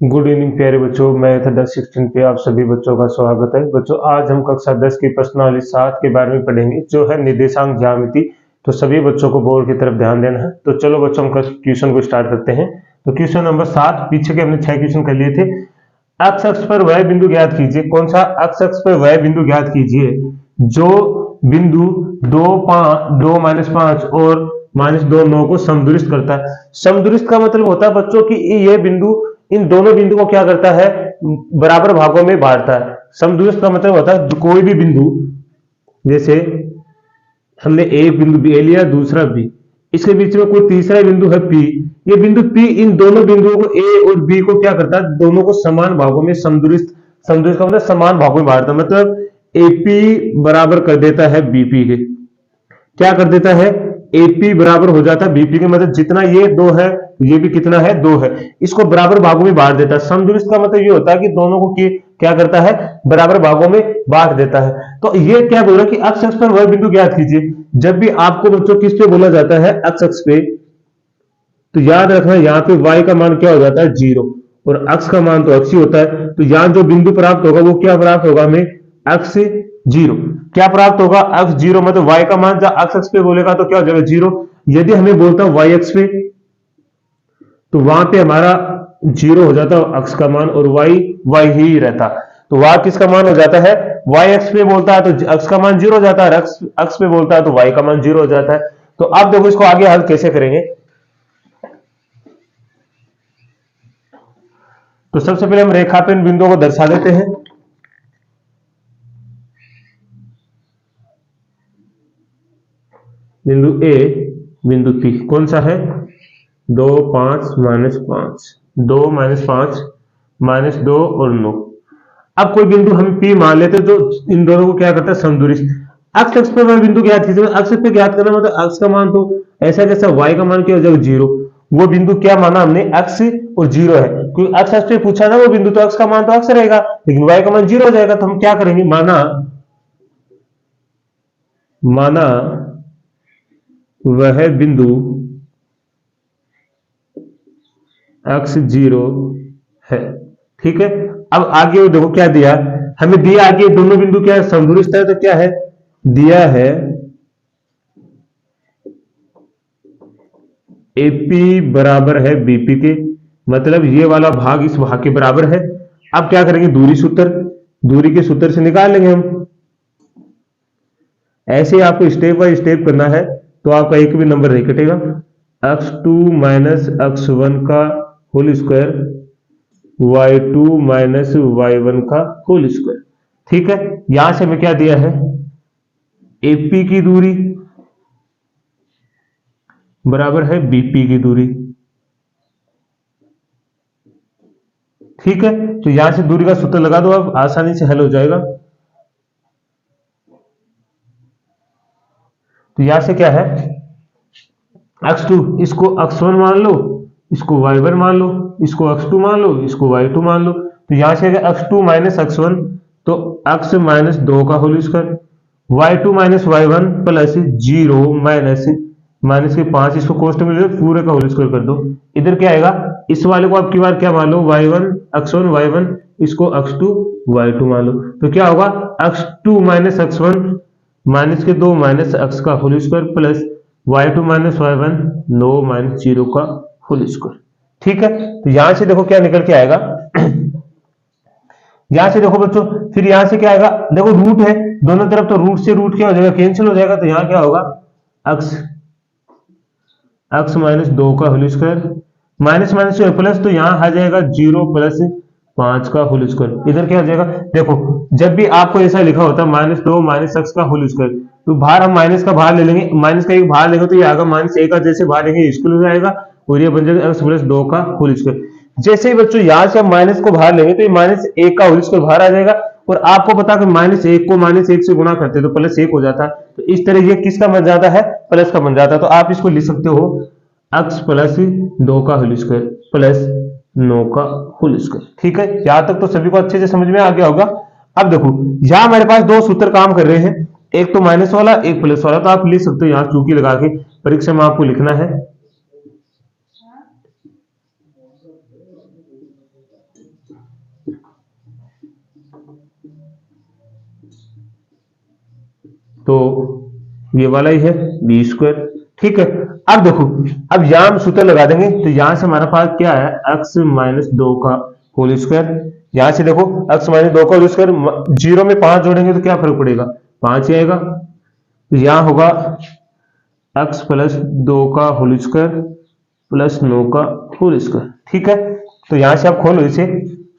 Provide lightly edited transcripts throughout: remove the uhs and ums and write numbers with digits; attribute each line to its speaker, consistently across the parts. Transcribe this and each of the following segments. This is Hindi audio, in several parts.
Speaker 1: गुड इवनिंग प्यारे बच्चों, मैथ 10-16 पे आप सभी बच्चों का स्वागत है। बच्चों आज हम कक्षा 10 की प्रश्नावली 7 के बारे में पढ़ेंगे जो है निर्देशांक ज्यामिति। तो सभी बच्चों को बोर्ड की तरफ ध्यान देना है। तो चलो बच्चों हम क्वेश्चन को स्टार्ट करते हैं। तो क्वेश्चन नंबर 7, पीछे के हमने 6 क्वेश्चन कर लिए थे। एक्स अक्ष पर वह बिंदु ज्ञात कीजिए। कौन सा? एक्स अक्ष पर वह बिंदु ज्ञात कीजिए जो बिंदु 2, 5 और -2, 9 को समदुरिस्त करता है। समदुरिस्त का मतलब होता है बच्चों की ये बिंदु इन दोनों बिंदु को क्या करता है, बराबर भागों में बांटता है। समदुरिस्त का मतलब होता है कोई भी बिंदु, जैसे हमने एक बिंदु ए लिया, दूसरा बी, इसके बीच में कोई तीसरा बिंदु है पी। ये बिंदु पी इन दोनों बिंदुओं को ए और बी को क्या करता है, दोनों को समान भागों में समदुरिस्त। समदुरिस्त का मतलब समान भागों में बांटता है, मतलब एपी बराबर कर देता है बीपी के। क्या कर देता है? एपी बराबर हो जाता है बीपी के, मतलब जितना ये 2 है ये भी कितना है, 2 है, इसको बराबर भागों में बांट देता है। समदुरिस्त का मतलब ये होता है कि दोनों को क्या करता है, बराबर भागों में बांट देता है। तो ये क्या बोल रहा है कि एक्स अक्ष पर वह बिंदु ज्ञात कीजिए। जब भी आपको बच्चों किस पे बोला जाता है, एक्स अक्ष पे, तो याद रखना यहाँ पे y का मान क्या हो जाता है, 0, और x का मान तो x ही होता है। तो यहाँ जो बिंदु प्राप्त होगा वो क्या प्राप्त होगा हमें, x 0। क्या प्राप्त होगा, x 0, मतलब y का मान जब x अक्ष पे बोलेगा तो क्या हो जाएगा, 0। यदि हमें बोलता है y अक्ष पे, तो वहां पे हमारा 0 हो जाता है x का मान, और y ही रहता। तो y किसका मान हो जाता है, y अक्ष पे बोलता है तो x का मान 0 हो जाता है, x अक्ष पे बोलता है तो y का मान 0 हो जाता है। तो अब देखो इसको आगे हल कैसे करेंगे। तो सबसे पहले हम रेखा पे इन बिंदुओं को दर्शा देते हैं। बिंदु ए, बिंदु पी कौन सा है, 2, 5, -5, 2, -5, -2 और 9। अब कोई बिंदु हम पी मान लेते हैं जो इन दोनों को क्या करता है, समदुरिस्त। एक्स अक्ष पर वह बिंदु ज्ञात कीजिए। एक्स पे ज्ञात करना मतलब एक्स का मान तो ऐसा कैसा, y का मान क्या हो जाएगा, 0। वो बिंदु क्या माना हमने, x और 0 है, क्योंकि x अक्ष पे पूछा ना वो बिंदु, तो x का मान तो x रहेगा, लेकिन y का मान 0 हो जाएगा। तो हम क्या करेंगे, माना वह बिंदु x 0 है। ठीक है। अब आगे देखो क्या दिया हमें, दिया आगे दोनों बिंदु क्या है, समदुरिस्त है। तो क्या है दिया है, एपी बराबर है बीपी के, मतलब ये वाला भाग इस भाग के बराबर है। अब क्या करेंगे, दूरी के सूत्र से निकाल लेंगे हम। ऐसे ही आपको स्टेप बाय स्टेप करना है, तो आपका एक भी नंबर नहीं कटेगा। x2 - x1 का होल स्क्वायर, y2 - y1 का होल स्क्वायर। ठीक है। यहां से हमें क्या दिया है, एपी की दूरी बराबर है बीपी की दूरी। ठीक है। तो यहां से दूरी का सूत्र लगा दो, अब आसानी से हल हो जाएगा। तो यहां से क्या है, x2 इसको x1 मान लो, इसको y1 मान लो, इसको x2 मान लो, इसको y2 मान लो। तो यहां से x2 - x1, तो x - 2 का whole square, y2 - y1 plus 0 minus के 5, इसको कोष्टक में पूरे का होल स्क्वायर कर दो। इधर क्या आएगा, इस वाले को अब की बार क्या मान लो, y1 x1 y1, इसको x2 y2 मान लो। तो क्या होगा, x2 - x1 माइनस के 2 माइनस x का whole square plus y2 - y1 9 - 0 का होल स्क्वायर। ठीक है। तो यहां से देखो क्या निकल के आएगा, यहां से देखो बच्चों, फिर यहां से क्या आएगा, देखो रूट है दोनों तरफ, तो रूट से रूट क्या हो जाएगा, कैंसिल हो जाएगा। तो यहां क्या होगा, x -2 का whole square minus minus plus, तो यहां आ जाएगा 0 + 5 का होल स्क्वायर। इधर क्या हो जाएगा, देखो जब भी आपको ऐसा लिखा होता है -2 - x का होल स्क्वायर, तो बाहर हम माइनस का बाहर ले लेंगे, माइनस का एक बाहर लेंगे तो ये आएगा -1 का, जैसे बाहर लेंगे स्क्वायर हो जाएगा, और ये बन जाएगा x + 2 का होल स्क्वायर। जैसे ही बच्चों यहां से हम माइनस को बाहर लेंगे तो ये -1 का होल स्क्वायर बाहर आ जाएगा, और आपको पता है -1 को -1 से गुणा करते हैं तो +1 हो जाता है। तो इस तरह ये किसका बन जाता है, प्लस का बन जाता है। तो आप इसको लिख सकते हो x + 2 का होल स्क्वायर प्लस 9 का होल स्क्वायर। ठीक है। यहां तक तो सभी को अच्छे से समझ में आ गया होगा। अब देखो यहां हमारे पास दो सूत्र काम कर रहे हैं, एक तो माइनस वाला, एक प्लस वाला। तो आप लिख सकते हो यहां चूंकि लगा के, परीक्षा में आपको लिखना है ये वाला ही है बी स्क्वायर। ठीक है, अब देखो, अब यहां हम सूत्र लगा देंगे, तो यहां से हमारे पास क्या है, x माइनस 2 का होल स्क्वायर। यहां से देखो x माइनस 2 का होल स्क्वायर, जीरो में 5 जोड़ेंगे तो क्या फर्क पड़ेगा, 5 ही आएगा। तो यहां होगा x प्लस 2 का होल स्क्वायर प्लस 9 का होल स्क्वायर। ठीक है, तो यहां से आप खोलो इसे,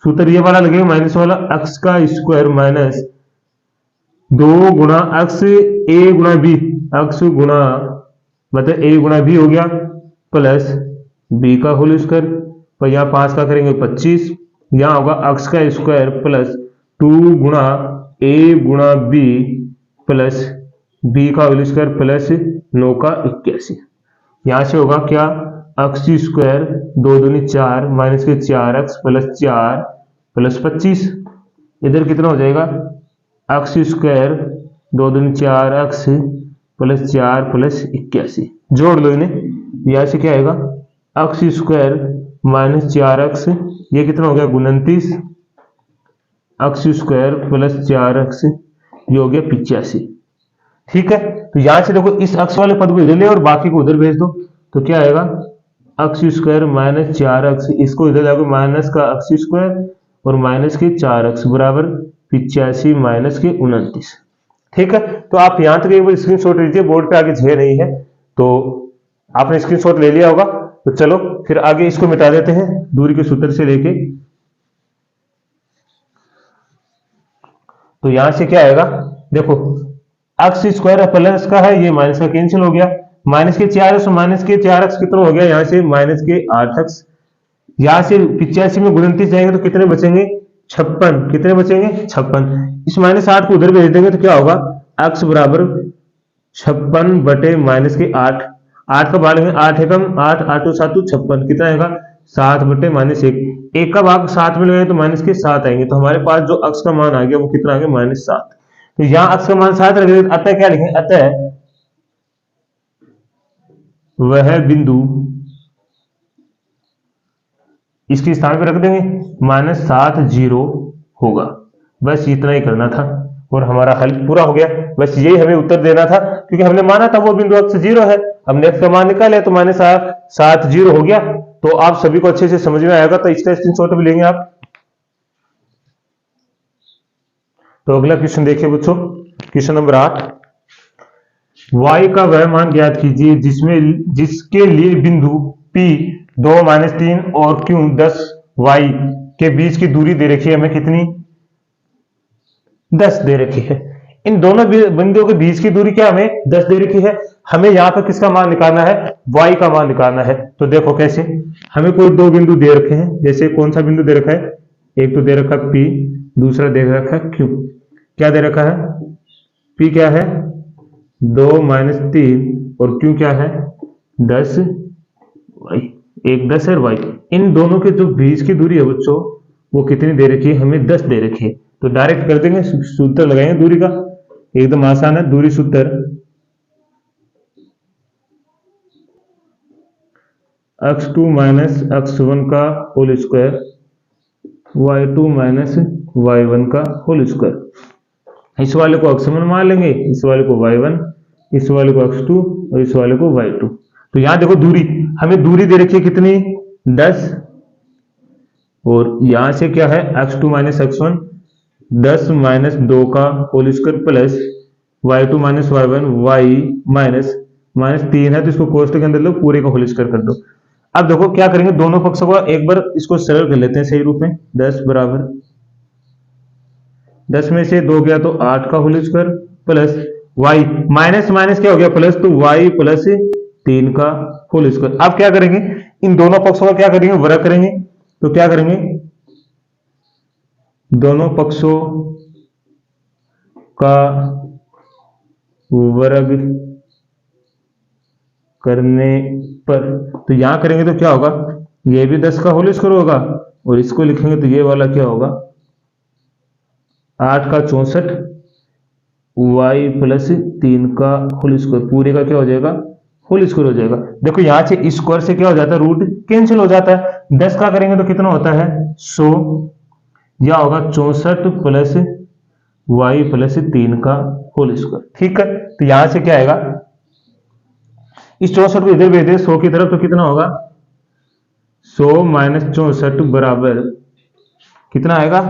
Speaker 1: सूत्र ये वाला लगेगा माइनस वाला, x का स्क्वायर माइनस 2 गुणा x a गुणा b, x गुणा मतलब a गुणा b हो गया, प्लस b का होल स्क्वायर, पर यहाँ 5 का करेंगे 25, यहाँ होगा x का स्क्वायर प्लस 2 गुणा a गुणा b प्लस b का होल स्क्वायर प्लस 9 का 81। यहाँ से होगा क्या, x स्क्वायर 2 दूनी 4 माइनस के 4x प्लस 4 प्लस 25, इधर कितना हो जाएगा, x स्क्वायर 2 दूनी 4x प्लस 4 प्लस 81, जोड़ लो इन्हें, यहाँ से क्या आएगा, x स्क्वायर माइनस 4x, ये कितना हो गया 29, x स्क्वायर प्लस 4x, ये हो गया 85। ठीक है, तो यहां से देखो इस x वाले पद को इधर ले और बाकी को उधर भेज दो, तो क्या आएगा, x स्क्वायर माइनस 4x, इसको इधर जाकर माइनस का x स्क्वायर और माइनस के 4x बराबर 85 माइनस के 29। ठीक है, तो आप यहां तक एक बार स्क्रीनशॉट लीजिए, बोर्ड पे आगे झे नहीं है, तो आपने स्क्रीनशॉट ले लिया होगा। तो चलो फिर आगे इसको मिटा देते हैं दूरी के सूत्र से लेके। तो यहां से क्या आएगा, देखो x स्क्वायर प्लस का है, ये माइनस का कैंसिल हो गया, माइनस के 4x माइनस के 4x कितना हो गया, यहां से माइनस के 8x, यहां से 85 में 29 जाएंगे तो कितने बचेंगे, 56, कितने बचेंगे 56, इस माइनस 8 को उधर भेज देंगे तो क्या होगा, x बराबर 56 बटे माइनस के 8, 8 का भाग लेंगे, 8 एकम 8, 8 7 56, कितना आएगा 7 बटे माइनस 1, 1 का भाग 7 में लगाएंगे तो माइनस के 7 आएंगे, तो हमारे पास जो x का मान आ गया वो कितना आ गया, माइनस 7। तो यहाँ x का मान 7 रख देते, अतः क्या लिखेंगे, अतः वह बिंदु, इसके स्थान पे रख देंगे -7 0 होगा। बस इतना ही करना था और हमारा हल पूरा हो गया। बस यही हमें उत्तर देना था, क्योंकि हमने माना था वो बिंदु x 0 है, हमने x का मान निकाले तो -7 0 हो गया। तो आप सभी को अच्छे से समझ में आएगा, तो इसका स्क्रीनशॉट भी लेंगे आप। तो अगला क्वेश्चन देखिए बच्चों, क्वेश्चन नंबर 8, y का वह मान ज्ञात कीजिए जिसके लिए बिंदु P 2 - 3 और Q 10 y के बीच की दूरी दे रखी है, हमें कितनी, 10 दे रखी है। इन दोनों बिंदुओं के बीच की दूरी क्या हमें 10 दे रखी है, हमें यहाँ पर किसका मान निकालना है, y का मान निकालना है। तो देखो कैसे, हमें कोई दो बिंदु दे रखे हैं, जैसे कौन सा बिंदु दे रखा है, एक तो दे रखा है P, दूसरा दे रखा है Q। क्या दे रखा है, P क्या है 2 - 3 और Q क्या है 10 y, एक 10 है y। इन दोनों के जो बीच की दूरी है बच्चों वो कितनी दे रखी है, हमें 10 दे रखी है। तो डायरेक्ट कर देंगे, सूत्र लगाएंगे दूरी का, एकदम आसान है। दूरी सूत्र x2 - x1 का होल स्क्वायर y2 - y1 का होल स्क्वायर। इस वाले को x1 मान लेंगे, इस वाले को y1, इस वाले को x2 और इस वाले को y2। तो यहां देखो दूरी, हमें दूरी दे रखी है कितनी 10, और यहां से क्या है x2 - x1 10 - 2 का whole square plus y2 - y1 y -3 है, तो इसको कोष्ठक के अंदर लो, पूरे का होल स्क्वायर कर दो। अब देखो क्या करेंगे, दोनों पक्षों को एक बार इसको सरल कर लेते हैं सही रूप में। 10 बराबर 10 में से 2 गया तो 8 का whole square plus y minus minus क्या हो गया प्लस, तो y प्लस 3 का होल स्क्वायर। अब क्या करेंगे, इन दोनों पक्षों का क्या करेंगे, वर्ग करेंगे। तो क्या करेंगे, दोनों पक्षों का वर्ग करने पर, तो यहां करेंगे तो क्या होगा, ये भी 10 का होल स्क्वायर होगा, और इसको लिखेंगे तो ये वाला क्या होगा 8 का 64 y प्लस 3 का होल स्क्वायर, पूरे का क्या हो जाएगा होल स्क्वायर हो जाएगा। देखो यहां से स्क्वायर से क्या हो जाता है, रूट कैंसिल हो जाता है। 10 का करेंगे तो कितना होता है 100, या होगा 64 प्लस y प्लस 3 का होल स्क्वायर। ठीक है, तो यहां से क्या आएगा, इस 64 को इधर भेज दे 100 की तरफ, तो कितना होगा 100 माइनस 64 बराबर कितना आएगा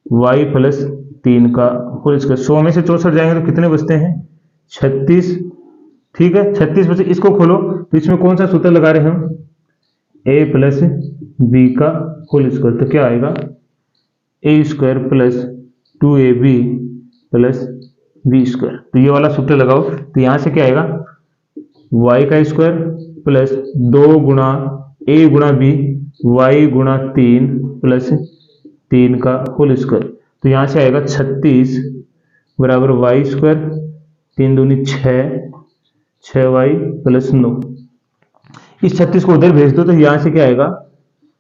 Speaker 1: y प्लस 3 का होल स्क्वायर। 100 में से 64 जाएंगे तो कितने बचते हैं 36। ठीक है, 36 बचे। इसको खोलो तो इसमें कौन सा सूत्र लगा रहे हैं हम, a प्लस बी का होल स्क्वायर। तो क्या आएगा a square plus 2ab plus B square. तो ये वाला सूत्र लगाओ, तो यहां से क्या आएगा y का स्क्वायर प्लस 2 गुणा a गुणा b y गुणा 3 प्लस 3 का होल स्क्वायर। तो यहां से आएगा 36 बराबर y स्क्वायर 3 दूनी 6y प्लस 9। इस 36 को उधर भेज दो तो यहां से क्या आएगा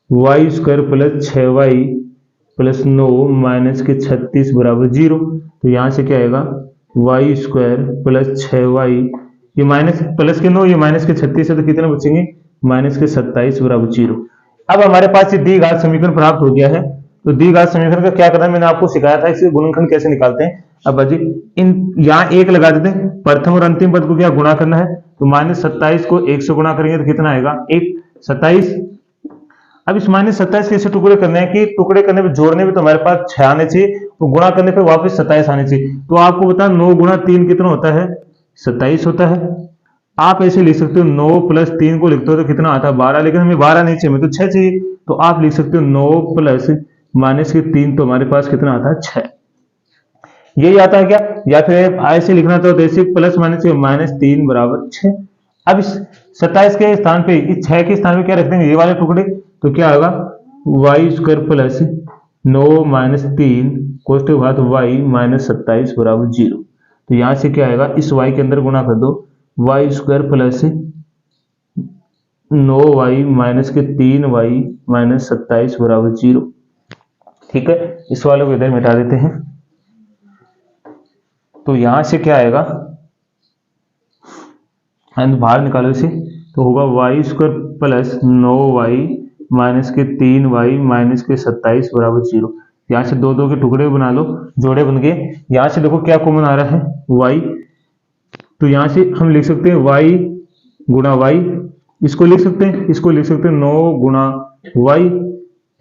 Speaker 1: y square plus 6y plus 9 minus के 36 बराबर 0। तो यहां से क्या आएगा y स्क्वायर प्लस 6y, ये माइनस प्लस के 9, ये माइनस के 36 है, तो कितने बचेंगे माइनस के 27 बराबर 0। अब हमारे पास ये दी घात समीकरण प्राप्त हो गया है। तो दी घात समीकरण का क्या करना है मैंने आपको सिखाया था, इसके गुणनखंड कैसे निकालते हैं। अब बाजी इन यहाँ एक लगा देते हैं, प्रथम और अंतिम पद को क्या गुणा करना है, तो माइनस 27 को 1 से गुणा करेंगे तो कितना आएगा 1 27। अब इस माइनस 27 के ऐसे टुकड़े करने हैं कि टुकड़े करने पे जोड़ने में तो हमारे पास 6 आने चाहिए, तो गुणा करने पे वापस 27 आने चाहिए। तो आपको बता 9 गुणा 3 कितना होता है 27 होता है। आप ऐसे लिख सकते हो 9 प्लस 3 को लिखते हो तो कितना आता है 12, लेकिन हमें 12 नहीं चाहिए, हमें तो 6 चाहिए। तो आप लिख सकते हो 9 प्लस माइनस के 3, तो हमारे पास कितना आता है 6। यही आता है क्या, या फिर ऐसे लिखना तो ऐसे प्लस माइनस माइनस 3 बराबर 6। अब इस 27 के स्थान पे इस 6 के स्थान पे क्या रख देंगे ये वाले टुकड़े, तो क्या होगा y स्क्वायर प्लस 9 माइनस 3 कोष्ठ के बाद y माइनस 27 बराबर 0। तो यहां से क्या आएगा इस y के अंदर गुणा कर दो, y square plus 9y minus के 3y माइनस 27 बराबर 0। ठीक है, इस वाले को इधर मिटा देते हैं। तो यहां से क्या आएगा बाहर निकालो इसे, तो होगा y square plus 9y minus के 3y माइनस के 27 बराबर 0। यहाँ से दो दो के टुकड़े बना लो, जोड़े बन गए। यहाँ से देखो क्या कॉमन आ रहा है y, तो यहाँ से हम लिख सकते हैं y गुणा y, इसको लिख सकते हैं, इसको लिख सकते हैं 9 गुणा y।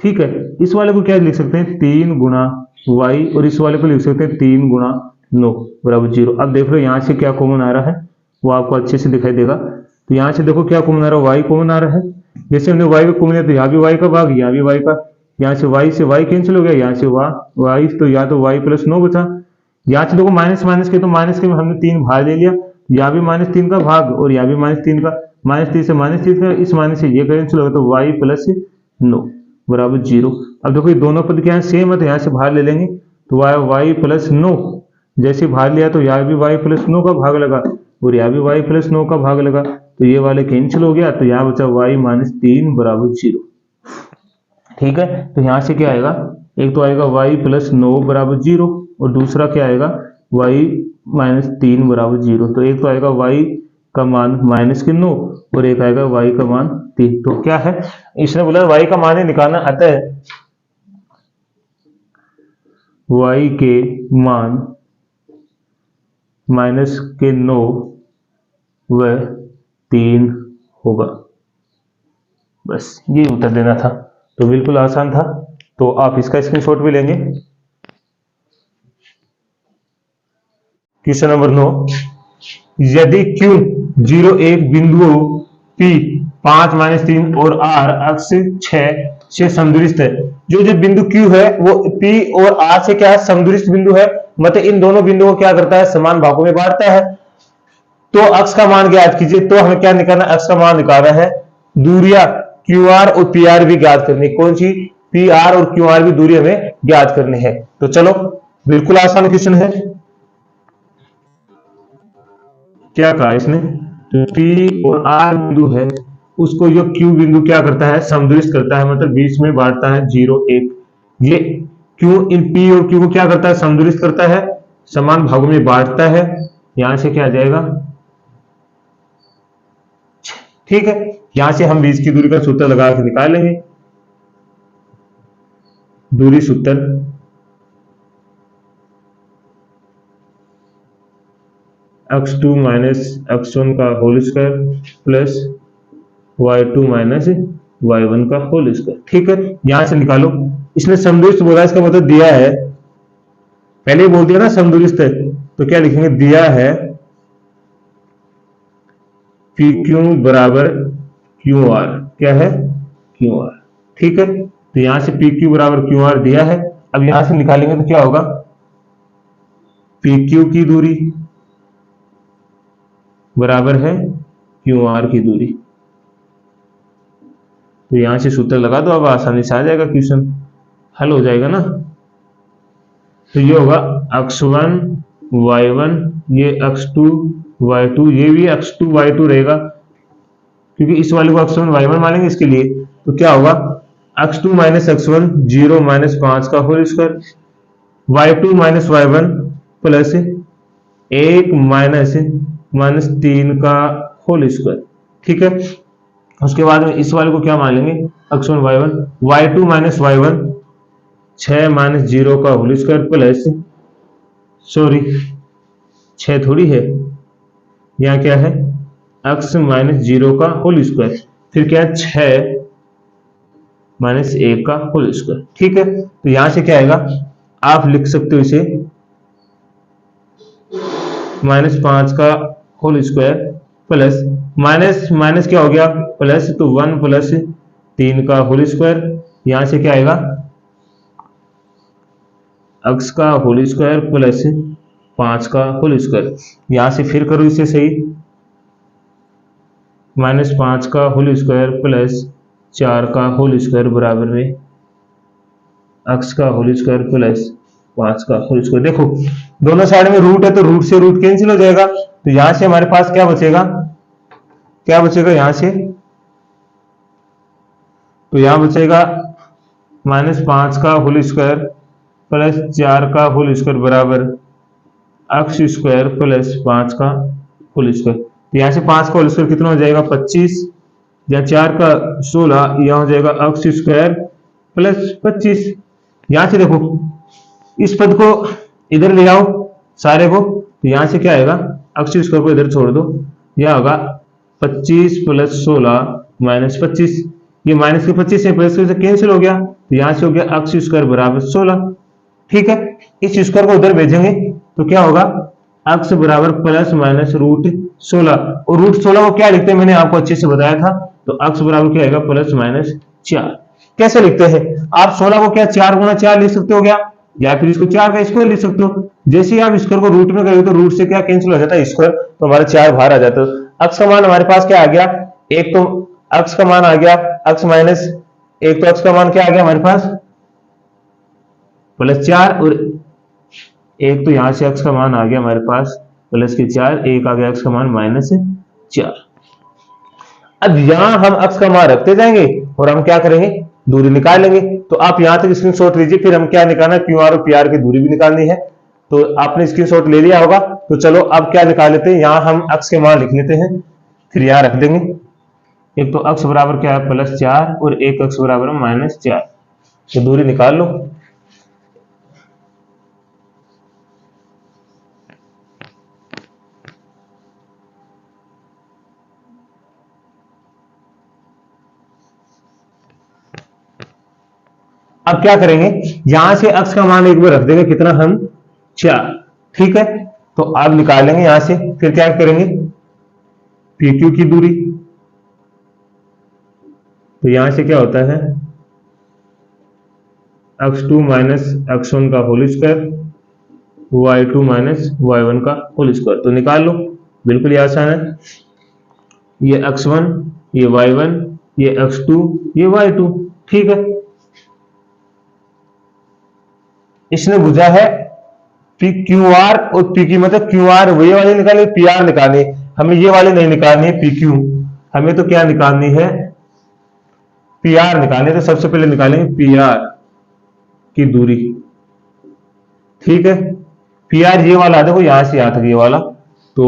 Speaker 1: ठीक है, इस वाले को क्या लिख सकते हैं 3 गुणा y, और इस वाले को लिख सकते हैं 3 गुणा 9 बराबर 0। अब देख लो यहाँ से क्या कॉमन आ रहा है वो आपको अच्छे से दिखाई देगा। तो यहाँ से देखो क्या कॉमन आ रहा है y कॉमन आ रहा है। जैसे हमने y को कॉमन लिया तो यहाँ भी y का भाग, यहाँ भी y का, यहाँ से y कैंसिल हो गया, यहाँ से y, तो यहाँ तो y प्लस 9 बचा। यहाँ से देखो माइनस माइनस के, तो माइनस के में हमने 3 भाग ले लिया, यहाँ भी माइनस 3 का भाग और यहाँ भी माइनस 3 का, माइनस 3 से माइनस 3 का, इस माइनस से ये कैंसिल होगा, तो y प्लस 9 बराबर 0। अब देखो ये दोनों पद क्या है सेम है, तो यहाँ से भाग ले लेंगे, तो y प्लस 9, जैसे भाग लिया तो यहाँ भी y प्लस 9 का भाग लगा और यहाँ भी y प्लस 9 का भाग लगा, तो ये वाले कैंसिल हो गया, तो यहाँ बचा y माइनस 3 बराबर 0। ठीक है, तो यहाँ से क्या आएगा, एक तो आएगा y प्लस 9 बराबर 0 और दूसरा क्या आएगा y माइनस 3 बराबर 0। तो एक तो आएगा y का मान माइनस के 9 और एक आएगा y का मान 3। तो क्या है इसने बोला y का मान ही निकालना, अतः y के मान माइनस के 9 व 3 होगा। बस ये उत्तर देना था, तो बिल्कुल आसान था। तो आप इसका स्क्रीनशॉट भी लेंगे। क्वेश्चन नंबर 9, यदि Q 0 एक बिंदुओं P 5 माइनस 3 और R अक्ष 6 से समदूरस्थ है। जो बिंदु Q है वो P और R से क्या है समदूरस्थ बिंदु है, मतलब इन दोनों बिंदुओं को क्या करता है समान भागों में बांटता है। तो अक्ष का मान ज्ञात कीजिए। तो हमें क्या निकालना है, अक्ष का मान निकालना है, दूरियां QR और PR भी ज्ञात करनी। कौन सी PR और QR भी दूरी हमें ज्ञात करनी है। तो चलो बिल्कुल आसान क्वेश्चन है। क्या कहा इसने, तो P और R बिंदु है उसको जो Q बिंदु क्या करता है समदूरस्थ करता है, मतलब बीच में बांटता है 0 1। ये Q इन P और Q को क्या करता है समदूरस्थ करता है, समान भागों में बांटता है। यहां से क्या आ जाएगा, ठीक है, यहां से हम बीच की दूरी का सूत्र लगा के निकाल लेंगे। दूरी सूत्र x2 माइनस x1 का whole square plus y2 minus y1 का होल स्क्वायर। ठीक है, यहां से निकालो। इसने समदुरुस्त बोला, इसका मतलब दिया है, पहले ही बोल दिया ना समदुरुस्त है, तो क्या लिखेंगे, दिया है पी क्यू बराबर क्यू आर। क्या है, क्यू आर। ठीक है, तो यहां से पी क्यू बराबर क्यू आर दिया है। अब यहां से निकालेंगे तो क्या होगा, पी क्यू की दूरी बराबर है क्यू आर की दूरी। तो यहां से सूत्र लगा दो, अब आसानी से आ जाएगा, क्वेश्चन हल हो जाएगा ना। तो ये होगा x1 y1, ये x2 y2, ये भी x2 y2 रहेगा, क्योंकि इस वाले को x1 y1 मानेंगे इसके लिए। तो क्या होगा, x2 माइनस x1 0 माइनस 5 का whole square, y2 minus y1 plus 1 minus minus 3 का होल स्क्वायर। ठीक है, उसके बाद में इस वाले को क्या मान लेंगे, x1 y1, y2 minus y1 6 minus 0 का होल स्क्वायर प्लस, सॉरी 6 थोड़ी है, यहाँ क्या है, x माइनस 0 का होल स्क्वायर, फिर क्या है 6 माइनस 1 का होल स्क्वायर। ठीक है, तो यहां से क्या आएगा, आप लिख सकते हो इसे माइनस 5 का whole square plus minus minus क्या हो गया प्लस, तो 1 प्लस 3 का होल स्क्वायर। यहां से क्या आएगा, x का होल स्क्वायर प्लस 5 का होल स्क्वायर। यहां से फिर करो इसे सही, माइनस 5 का होल स्क्वायर प्लस 4 का होल स्क्वायर बराबर में x का होल स्क्वायर प्लस 5 का होल स्क्वायर। देखो दोनों साइड में रूट है, तो रूट से रूट कैंसिल हो जाएगा, तो यहां से हमारे पास क्या बचेगा, क्या बचेगा यहां से, तो यहां बचेगा माइनस 5 का होल स्क्वायर प्लस 4 का होल स्क्वायर बराबर x स्क्वायर प्लस 5 का होल स्क्वायर। तो यहां से 5 का होल स्क्वायर कितना हो जाएगा 25, या 4 का 16, यहां हो जाएगा x स्क्वायर प्लस 25। यहां से देखो इस पद को इधर ले आओ सारे को, तो यहां से क्या आएगा, x स्क्वायर को इधर छोड़ दो, यह होगा 25 प्लस 16 माइनस 25, ये माइनस के 25 है प्लस से कैंसिल हो गया, तो यहां से हो गया x स्क्वायर बराबर 16। ठीक है, इस स्क्वायर को उधर भेजेंगे तो क्या होगा, x बराबर प्लस माइनस रूट 16, और रूट 16 को क्या लिखते हैं मैंने आपको अच्छे से बताया था, तो x बराबर क्या आएगा प्लस माइनस 4। कैसे लिखते हैं आप, 16 को क्या 4 गुना 4 लिख सकते हो क्या, या फिर इसको 4 का स्क्वायर लिख सकते हो। जैसे ही आप स्क्वायर को रूट में करोगे तो रूट से क्या कैंसिल हो जाता है स्क्वायर, तो हमारा 4 बाहर आ जाता है। x का मान हमारे पास क्या आ गया, एक तो x का मान आ गया x माइनस एक, तो x का मान क्या आ गया हमारे पास प्लस 4, और एक तो यहां से x का मान आ गया हमारे पास प्लस के 4, एक आ गया x का मान माइनस 4। अब यहां हम x का मान रखते जाएंगे और हम क्या करेंगे, दूरी निकाल लेंगे। तो आप यहां तक स्क्रीनशॉट लीजिए, फिर हम क्या निकालना है, क्यू आर और पी आर की दूरी भी निकालनी है। तो आपने स्क्रीनशॉट ले लिया होगा, तो चलो अब क्या निकाल लेते हैं, यहां हम x के मान लिख लेते हैं, फिर यहां रख देंगे। एक तो x बराबर क्या है प्लस 4, और एक x बराबर माइनस 4, तो दूरी निकाल लो। अब क्या करेंगे, यहां से x का मान एक बार रख देंगे, कितना हम 4। ठीक है, तो अब निकाल लेंगे यहां से, फिर क्या करेंगे पी क्यू की दूरी, तो यहां से क्या होता है x2 माइनस x1 का whole square, y2 minus y1 का होल स्क्वायर। तो निकाल लो, बिल्कुल ही आसान है, ये x1 ये y1 ये x2 ये y2। ठीक है, इसने बुझा है पी क्यू आर, और पी की मतलब क्यू आर वही वाली निकाली, पी आर निकालनी, हमें ये वाली नहीं निकालनी है पी क्यू, हमें तो क्या निकालनी है पी आर निकालनी है। तो सबसे पहले निकालेंगे पी आर की दूरी। ठीक है, पी आर ये वाला देखो यहां से यहां तक ये वाला, तो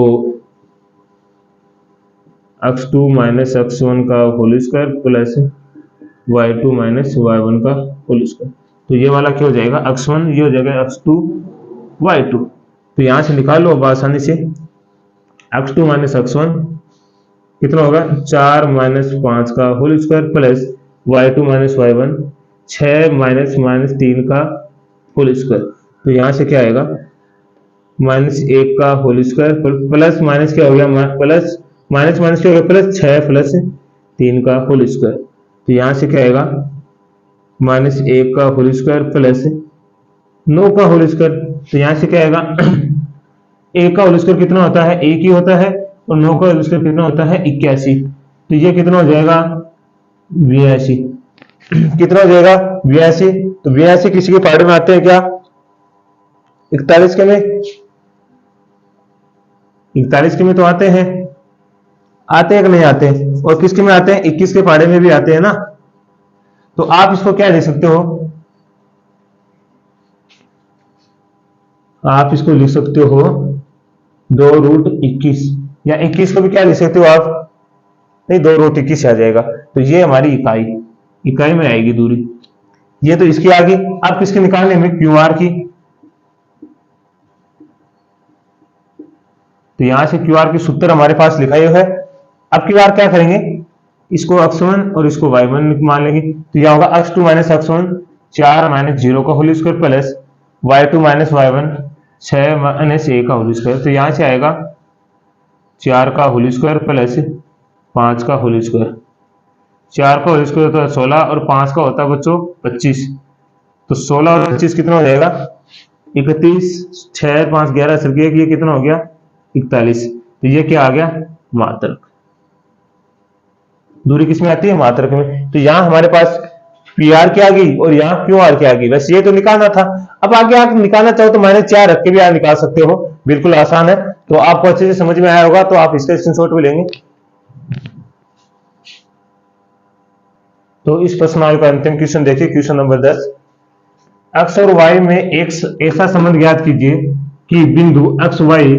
Speaker 1: x2 माइनस x1 का whole square plus y2 minus y1 का होल स्क्वायर। तो ये वाला क्या हो जाएगा x1, ये हो जाएगा x2 y2। तो यहां से निकाल लो अब आसानी से, X two minus X one कितना होगा 4 माइनस 5 का whole square plus Y two minus Y one 6 minus minus 3 का होल स्क्वायर। तो यहाँ से क्या आएगा माइनस 1 का होल स्क्वायर प्लस माइनस क्या हो गया प्लस माइनस माइनस क्या हो गया प्लस 6 प्लस 3 का होल स्क्वायर। तो यहाँ से क्या आएगा माइनस 1 का होल स्क्वायर प्लस 9 का होल स्क्वायर। तो यहाँ से क्या आएगा 1 का होल स्क्वायर कितना होता है 1 ही होता है और 9 का होल स्क्वायर कितना होता है 81। तो ये कितना हो जाएगा 82। कितना हो जाएगा 82। तो 82 किसी के पहाड़े में आते हैं क्या 41 के में 41 के में तो आते हैं कि नहीं आते हैं। और किसके में आते हैं 21 के पहाड़े में भी आते हैं ना। तो आप इसको क्या लिख सकते हो आप इसको लिख सकते हो 2√21 या 21 को भी क्या लिख सकते हो आप नहीं 2√21 आ जाएगा। तो ये हमारी इकाई में आएगी दूरी। ये तो इसकी आ गई। अब किसकी निकालने में क्यूआर की। तो यहां से क्यूआर की सूत्र हमारे पास लिखा है। अब क्यूआर क्या करेंगे इसको x1 और इसको y1 मान लेंगे। तो यह होगा x2 माइनस x1 4 माइनस 0 का whole square plus y2 minus y1 6 minus 1 का होल स्क्वायर। तो यहां से आएगा 4 का होल स्क्वायर प्लस 5 का होल स्क्वायर। 4 का होल स्क्वायर होता है 16 और 5 का होता है बच्चों 25। तो 16 और 25 कितना हो जाएगा 31 6 5 11 सर ये कितना हो गया 41। तो ये क्या आ गया मात्रक। दूरी किस में आती है मात्रक में। तो यहां हमारे पास पी आर की आ गई और यहाँ क्यू आर की आ गई। वैसे ये तो निकालना था। अब आगे आप निकालना चाहो तो -4 रख के भी आप निकाल सकते हो बिल्कुल आसान है। तो आपको अच्छे से समझ में आया होगा तो आप इसका स्क्रीनशॉट भी लेंगे। तो इस प्रश्नावली का अंतिम क्वेश्चन देखिए क्वेश्चन नंबर 10 x और y में एक ऐसा संबंध ज्ञात कीजिए कि बिंदु x y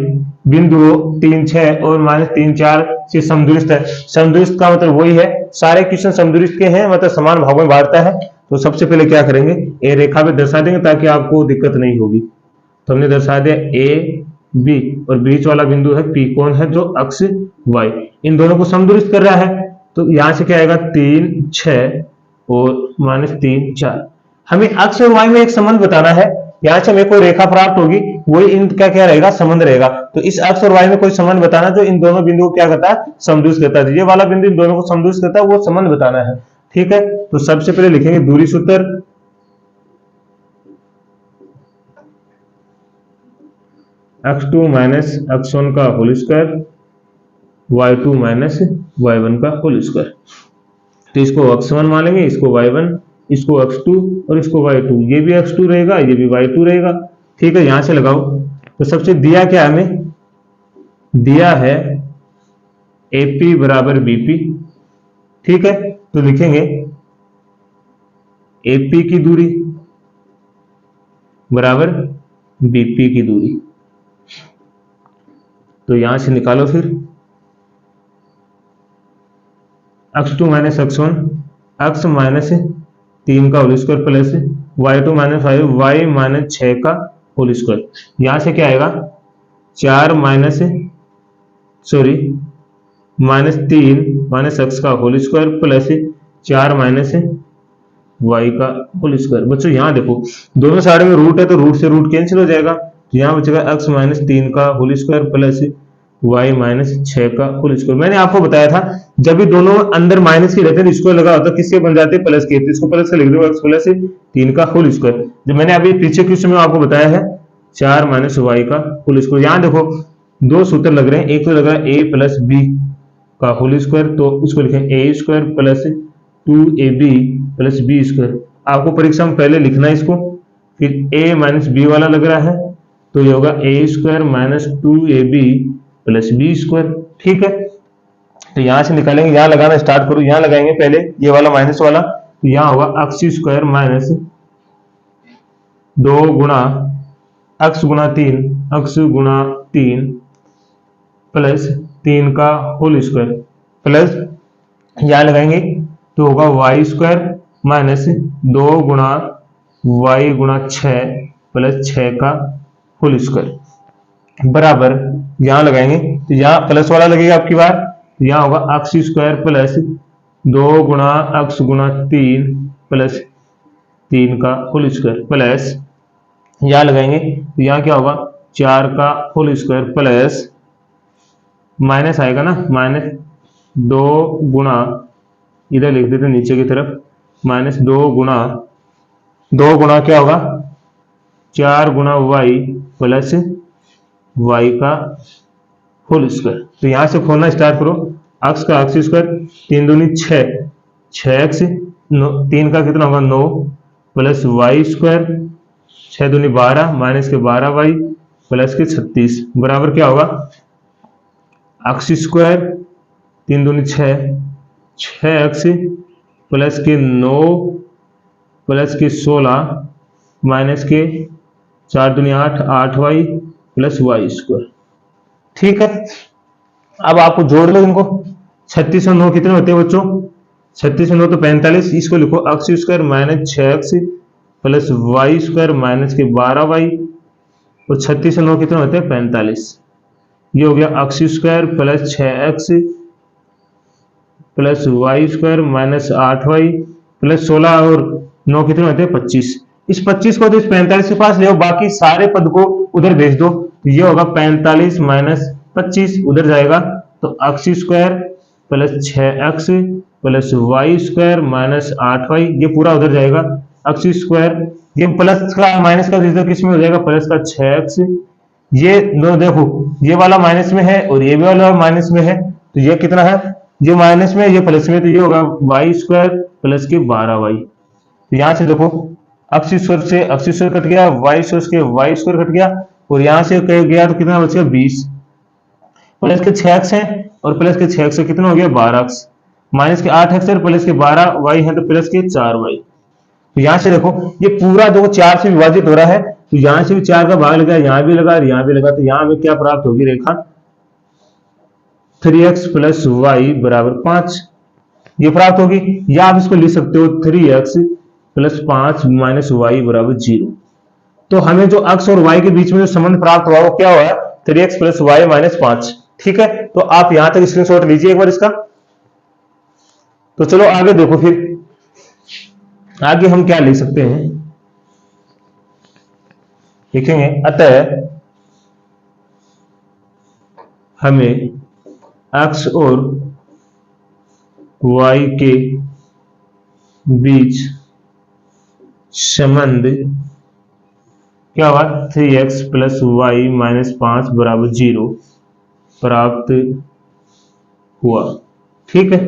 Speaker 1: बिंदु 3 6 और -3 4 से समदूरस्थ है। समदूरस्थ का मतलब वही है सारे क्वेश्चन समदूरस्थ के हैं मतलब समान भागों में बांटता है। तो सबसे पहले क्या करेंगे ए रेखा पे दर्शा देंगे ताकि आपको दिक्कत नहीं होगी। तो हमने दर्शा दिया ए बी और बीच वाला बिंदु है पी कौन है जो x y इन दोनों को समदूरस्थ कर रहा है। तो यहां से क्या आएगा 3 6 और -3 4। हमें x और y में एक संबंध बताना है। यहां से हमें कोई रेखा प्राप्त होगी वही इन क्या रहेगा संबंध रहेगा। तो इस x और y में कोई संबंध बताना जो इन दोनों बिंदुओं को क्या करता है समदूरस्थ करता है। ये वाला बिंदु इन दोनों को समदूरस्थ करता है वो संबंध बताना है। ठीक है तो सबसे पहले लिखेंगे दूरी सूत्र x2 माइनस x1 का whole square y2 minus y1 का होल स्क्वायर। तो इसको x1 मान लेंगे इसको y1 इसको x2 और इसको y2। ये भी x2 रहेगा ये भी y2 रहेगा। ठीक है यहां से लगाओ। तो सबसे दिया क्या हमें दिया है AP बराबर BP। ठीक है तो लिखेंगे AP की दूरी बराबर BP की दूरी। तो यहां से निकालो फिर x2 minus x1 x minus 3 का whole square plus y2 minus 5 y minus 6 का होल स्क्वायर। यहां से क्या आएगा 4 -3 माइनस x का whole square plus 4 minus y का होल स्क्वायर। बच्चों यहां देखो दोनों साइड में रूट है तो रूट से रूट कैंसिल हो जाएगा। तो यहां बचेगा x माइनस 3 का whole square plus y minus 6 का होल स्क्वायर। मैंने आपको बताया था जब भी दोनों अंदर माइनस के रहते हैं स्क्वायर लगा होता है किसके बन जाते हैं प्लस के। तो इसको प्लस से लिख दो x प्लस 3 का होल स्क्वायर। जो मैंने अभी पीछे क्वेश्चन में आपको बताया है 4 माइनस y का होल स्क्वायर। यहां देखो दो सूत्र लग रहे हैं। एक तो लग रहा है a प्लस b का होल स्क्वायर तो इसको लिखें a square plus 2ab plus b square. आपको परीक्षा में पहले लिखना है इसको। फिर a माइनस b वाला लग रहा है तो ये होगा a square minus 2ab plus b square. ठीक है तो यहां से निकालेंगे यहां लगाना स्टार्ट करो। यहां लगाएंगे पहले ये वाला माइनस वाला। तो यहां होगा x स्क्वायर माइनस 2 गुणा x गुणा 3 प्लस 3 का होल स्क्वायर प्लस यहां लगाएंगे तो होगा y स्क्वायर माइनस 2 गुणा y गुणा 6 प्लस 6 का होल स्क्वायर। बराबर यहां लगाएंगे तो यहाँ प्लस वाला लगेगा आपकी बार, तो यहाँ होगा अक्स स्क्वायर प्लस 2 गुणा अक्स गुणा 3 प्लस 3 का होल स्क्वायर प्लस यहाँ लगाएंगे तो यहाँ क्या होगा 4 का होल स्क्वायर प्लस माइनस आएगा ना, माइनस 2 गुणा, इधर लिख देते नीचे की तरफ, माइनस 2 गुणा क्या होगा 4 गुणा वाई प्लस वाई का होल स्क्वायर। तो यहां से खोलना स्टार्ट करो, अक्स का अक्स स्क्वायर 3 दूनी 6, 6x 3 का कितना होगा 9 प्लस वाई स्क्वायर 6 दूनी 12 माइनस के 12 वाई प्लस के 36 बराबर क्या होगा अक्स स्क्वायर 3 दूनी 6, 6x प्लस के 9 प्लस के 16 माइनस के 4 दूनी 8, 8y प्लस वाई स्क्वायर। ठीक है, अब आपको जोड़ लो इनको, 36 और 9 कितने होते हैं बच्चों, 36 और 9 तो 45, इसको लिखो x square minus 6x plus y square minus के 12y, और 36 और 9 कितने होते हैं 45। ये हो गया x square plus 6x plus y square minus 8y plus 16 और 9 कितने होते हैं 25। इस 25 को तो इस 45 के पास ले आओ, बाकी सारे पद को उधर भेज दो, ये होगा 45 माइनस 25 उधर जाएगा, तो x square plus 6x plus y square minus 8y, ये पूरा उधर जाएगा अक्स स्क्वायर, ये प्लस का माइनस का रिजल्ट किस में हो जाएगा प्लस का 6x, ये दो देखो ये वाला माइनस में है और ये वाला माइनस में है, तो ये कितना है ये माइनस में ये प्लस में, तो ये होगा वाई स्क्वायर प्लस के 12y। तो यहां से देखो अक्स स्क्वायर से अक्स स्क्वायर कट गया, वाई स्क्वायर के वाई स्क्वायर कट गया, और यहां से कह गया तो कितना बच गया 20 प्लस के 6x है और प्लस के 6x से कितना हो गया 12x माइनस के 8x है प्लस के 12y है तो प्लस के 4y। तो यहां से देखो ये पूरा देखो 4 से विभाजित हो रहा है, तो यहां से भी 4 का भाग लगा, यहां भी लगा और यहां भी लगा, तो यहां हमें क्या प्राप्त होगी रेखा 3x प्लस वाई बराबर 5 ये प्राप्त होगी, या आप इसको लिख सकते हो 3x प्लस 5 माइनस वाई बराबर 0। तो हमें जो अक्स और वाई के बीच में जो संबंध प्राप्त हुआ वो क्या हुआ 3x प्लस वाई माइनस 5। ठीक है, तो आप यहां तक स्क्रीनशॉट लीजिए एक बार इसका। तो चलो आगे देखो, फिर आगे हम क्या लिख सकते हैं, लिखेंगे अतः हमें x और y के बीच संबंध क्या हुआ 3x प्लस वाई माइनस 5 बराबर 0 प्राप्त हुआ। ठीक है,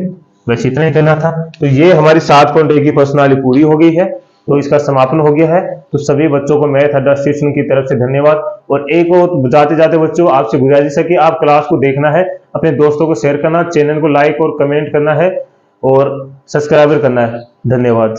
Speaker 1: बस इतना ही करना था। तो ये हमारी 7.1 की प्रश्नावली पूरी हो गई है, तो इसका समापन हो गया है। तो सभी बच्चों को मैथ अड्डा स्टेशन की तरफ से धन्यवाद। और एक और जाते जाते बच्चों आपसे गुजारिश है कि आप क्लास को देखना है, अपने दोस्तों को शेयर करना, चैनल को लाइक और कमेंट करना है और सब्सक्राइब करना है। धन्यवाद।